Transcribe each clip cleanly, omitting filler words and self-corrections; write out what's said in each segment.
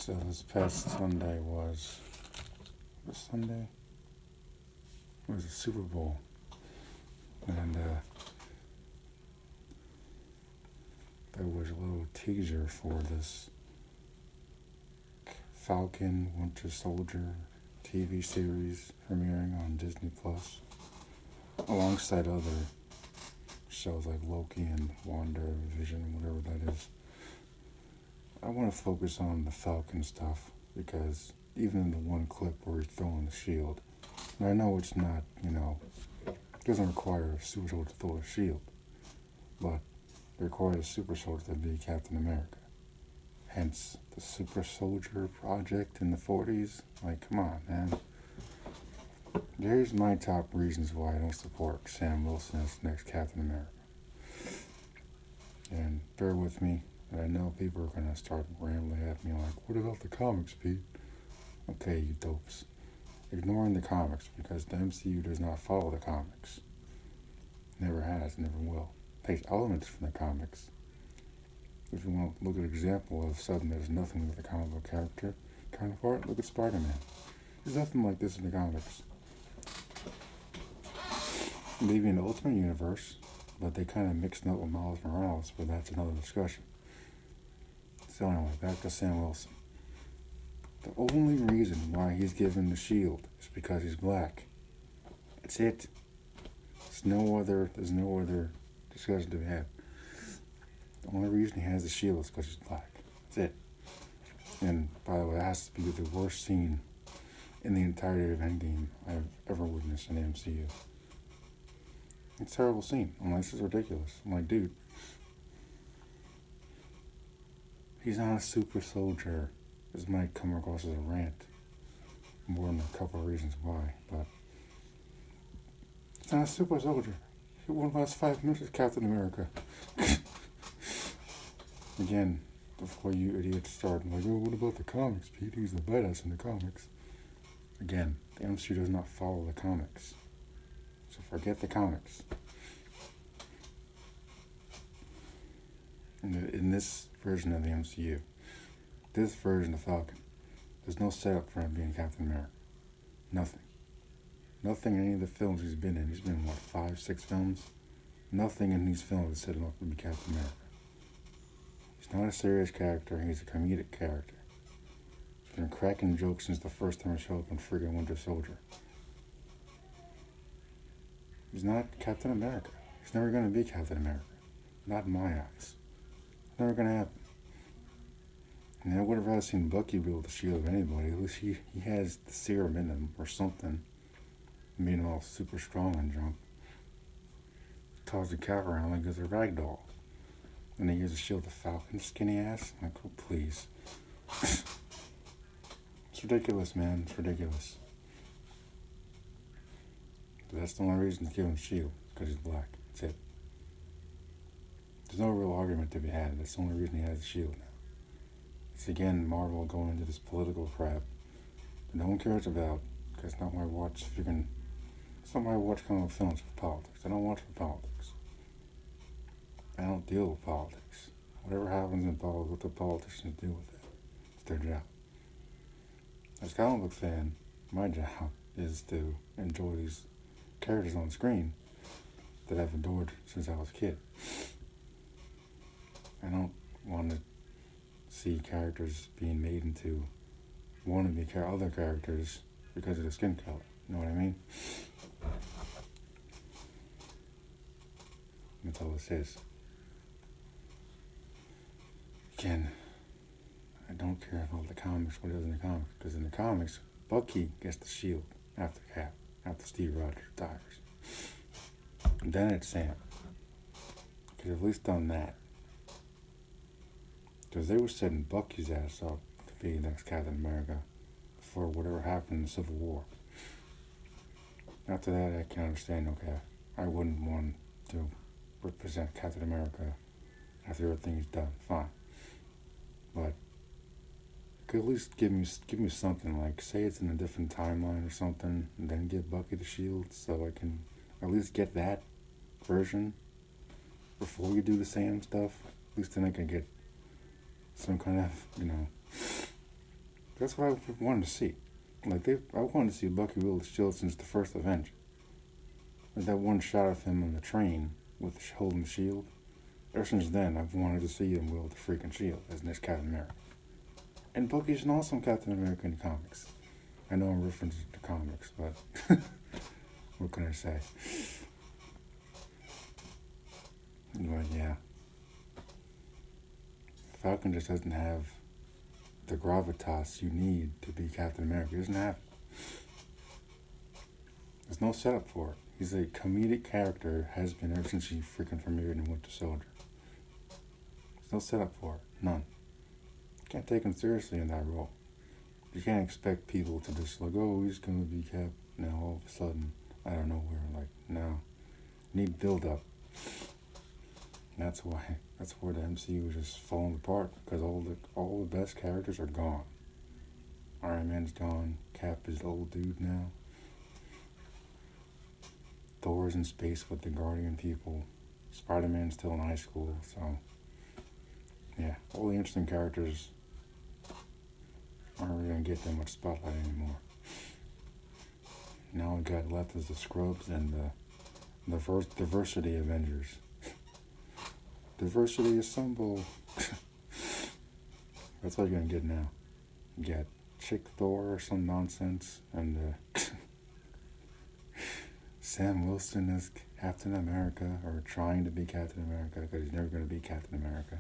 So this past Sunday was Sunday? It was a Super Bowl, and there was a little teaser for this Falcon Winter Soldier TV series premiering on Disney Plus, alongside other shows like Loki and WandaVision, whatever that is. I want to focus on the Falcon stuff because even in the one clip where he's throwing the shield, and I know it's not, it doesn't require a super soldier to throw a shield, but it requires a super soldier to be Captain America. Hence the Super Soldier Project in the 40s. Like, come on, man. Here's my top reasons why I don't support Sam Wilson as the next Captain America. And bear with me. I know people are going to start rambling at me like, what about the comics, Pete? Okay, you dopes. Ignoring the comics because the MCU does not follow the comics. Never has, never will. Takes elements from the comics. If you want to look at an example of something that has nothing with the comic book character counterpart, look at Spider-Man. There's nothing like this in the comics. Maybe in the Ultimate Universe, but they kind of mixed it up with Miles Morales, but that's another discussion. So anyway, back to Sam Wilson. The only reason why he's given the shield is because he's black. That's it. There's no other discussion to be had. The only reason he has the shield is because he's black. That's it. And by the way, that has to be the worst scene in the entirety of Endgame I've ever witnessed in the MCU. It's a terrible scene. I'm like, this is ridiculous. I'm like, dude, he's not a super soldier. This might come across as a rant. More than a couple of reasons why, but he's not a super soldier. He won the last 5 minutes as Captain America. Again, before you idiots start, I'm like, oh, what about the comics, Pete? He's the badass in the comics. Again, the MCU does not follow the comics. So forget the comics. In this version of the MCU, this version of Falcon, there's no setup for him being Captain America. Nothing. Nothing in any of the films he's been in. He's been in, 5, 6 films? Nothing in these films has set him up to be Captain America. He's not a serious character, he's a comedic character. He's been cracking jokes since the first time he showed up in friggin' Winter Soldier. He's not Captain America. He's never going to be Captain America. Not in my eyes. It's never going to happen. And I would have rather seen Bucky wield the shield of anybody. At least he has the serum in him or something. Made him all super strong and jump. Tosses the cat around like it's a rag doll. And he uses a shield of Falcon skinny ass. I'm like, oh, please. It's ridiculous, man. It's ridiculous. But that's the only reason to give him a shield. Because he's black. That's it. There's no real argument to be had. That's the only reason he has a shield now. It's again Marvel going into this political crap that no one cares about. Because it's not why I watch it's not why I watch comic films for politics. I don't watch for politics. I don't deal with politics. Whatever happens in politics, what the politicians deal with it. It's their job. As a comic book fan, my job is to enjoy these characters on screen that I've adored since I was a kid. I don't want to see characters being made into wannabe other characters because of their skin color. You know what I mean? That's all this is. Again, I don't care about the comics, what it is in the comics, because in the comics, Bucky gets the shield after Cap, after Steve Rogers retires. And then it's Sam. Could have at least done that. Because they were setting Bucky's ass up to be the next Captain America for whatever happened in the Civil War. After that, I can understand, okay, I wouldn't want to represent Captain America after everything he's done. Fine. But could at least give me something, like say it's in a different timeline or something, and then give Bucky the shield so I can at least get that version before you do the Sam stuff. At least then I can get some kind of, That's what I wanted to see. I wanted to see Bucky wield the shield since the first Avenger. Like that one shot of him on the train with holding the shield. Ever since then, I've wanted to see him wield the freaking shield as next Captain America. And Bucky's an awesome Captain America in the comics. I know I'm referencing the comics, but what can I say? But yeah, Falcon just doesn't have the gravitas you need to be Captain America. He doesn't have it. There's no setup for it. He's a comedic character, has been ever since he freaking premiered in Winter Soldier. There's no setup for it. None. You can't take him seriously in that role. You can't expect people to just oh, he's gonna be Cap. Now all of a sudden, out of nowhere, no. Need build up. That's where the MCU is just falling apart, because all the best characters are gone. Iron Man's gone. Cap is the old dude now. Thor's in space with the Guardian people. Spider-Man's still in high school, so yeah, all the interesting characters aren't really gonna get that much spotlight anymore. Now we got left is the Scrubs and the diversity Avengers. Diversity assemble. That's all you're gonna get now. You got Chick Thor or some nonsense, and Sam Wilson is Captain America, or trying to be Captain America, because he's never gonna be Captain America.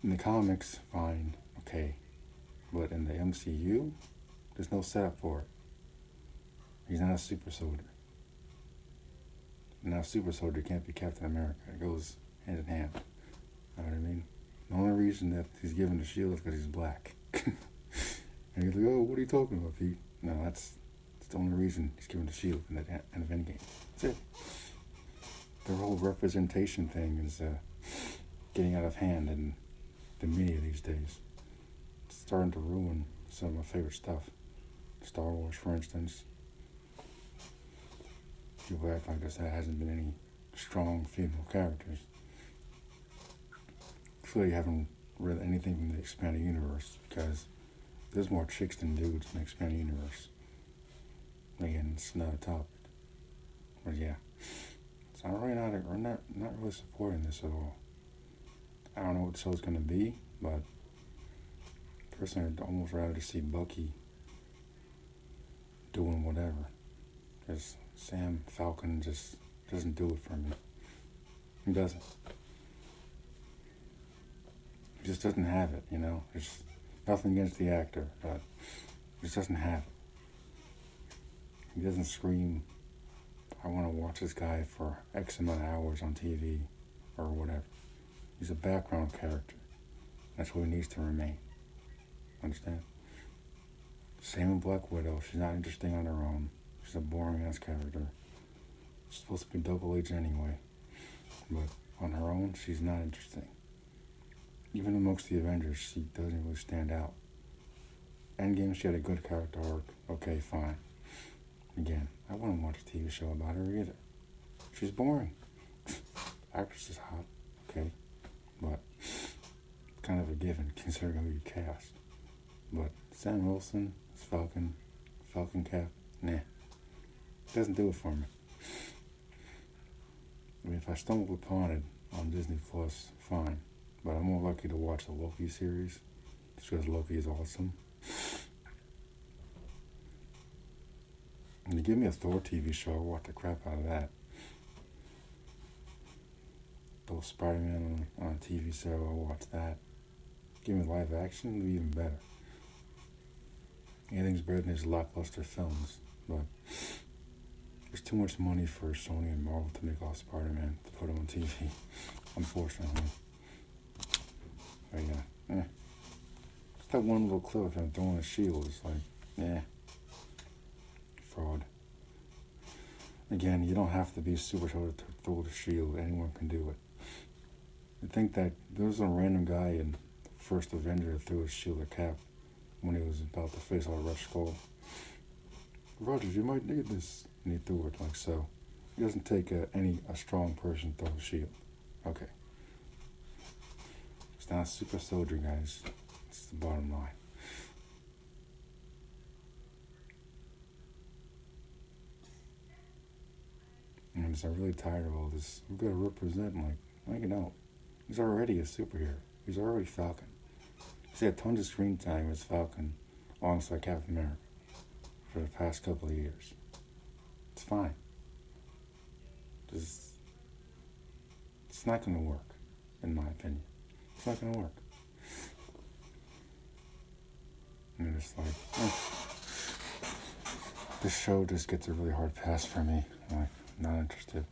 In the comics, fine, okay, but in the MCU, there's no setup for it. He's not a super soldier. Now, super soldier can't be Captain America. It goes hand in hand. You know what I mean? The only reason that he's given the shield is because he's black. And he's like, oh, what are you talking about, Pete? No, that's the only reason he's given the shield in the end of Endgame. That's it. The whole representation thing is getting out of hand in the media these days. It's starting to ruin some of my favorite stuff. Star Wars, for instance. People act like there hasn't been any strong female characters. I feel like you haven't read anything from the expanded universe, because there's more chicks than dudes in the expanded universe. Again, it's not a topic. But yeah. So I'm not really supporting this at all. I don't know what the show's gonna be, but personally I'd almost rather see Bucky doing whatever. Because Sam Falcon just doesn't do it for me. He doesn't. He just doesn't have it, There's nothing against the actor, but he just doesn't have it. He doesn't scream, I want to watch this guy for X amount of hours on TV or whatever. He's a background character. That's what he needs to remain. Understand? Same with Black Widow. She's not interesting on her own. She's a boring ass character. She's supposed to be double agent anyway. But on her own, she's not interesting. Even amongst the Avengers, she doesn't really stand out. Endgame, she had a good character arc. Okay, fine. Again, I wouldn't watch a TV show about her either. She's boring. Actress is hot. Okay. But it's kind of a given considering who you cast. But Sam Wilson is Falcon Cap, nah. Doesn't do it for me. I mean, if I stumble upon it on Disney Plus, fine. But I'm more likely to watch the Loki series, just because Loki is awesome. And you give me a Thor TV show, I'll watch the crap out of that. Those Spider-Man on a TV show, I'll watch that. Give me live action, it'll be even better. Anything's better than these lackluster films, but there's too much money for Sony and Marvel to make all Spider-Man to put them on TV, unfortunately. But yeah, just that one little clip of him throwing a shield is like, fraud. Again, you don't have to be super soldier to throw the shield. Anyone can do it. You think that there was a random guy in the first Avenger that threw his shield at Cap when he was about to face our Red Skull. Rogers, you might need this. And he threw it like so. It doesn't take a strong person to throw a shield. Okay. It's not a super soldier, guys. It's the bottom line. And I'm just really tired of all this. We've got to represent, like, you know, he's already a superhero. He's already Falcon. See, had tons of screen time as Falcon alongside Captain America for the past couple of years. It's fine. Just, it's not going to work, in my opinion. It's not going to work. And it's like, this show just gets a really hard pass for me. Like, not interested.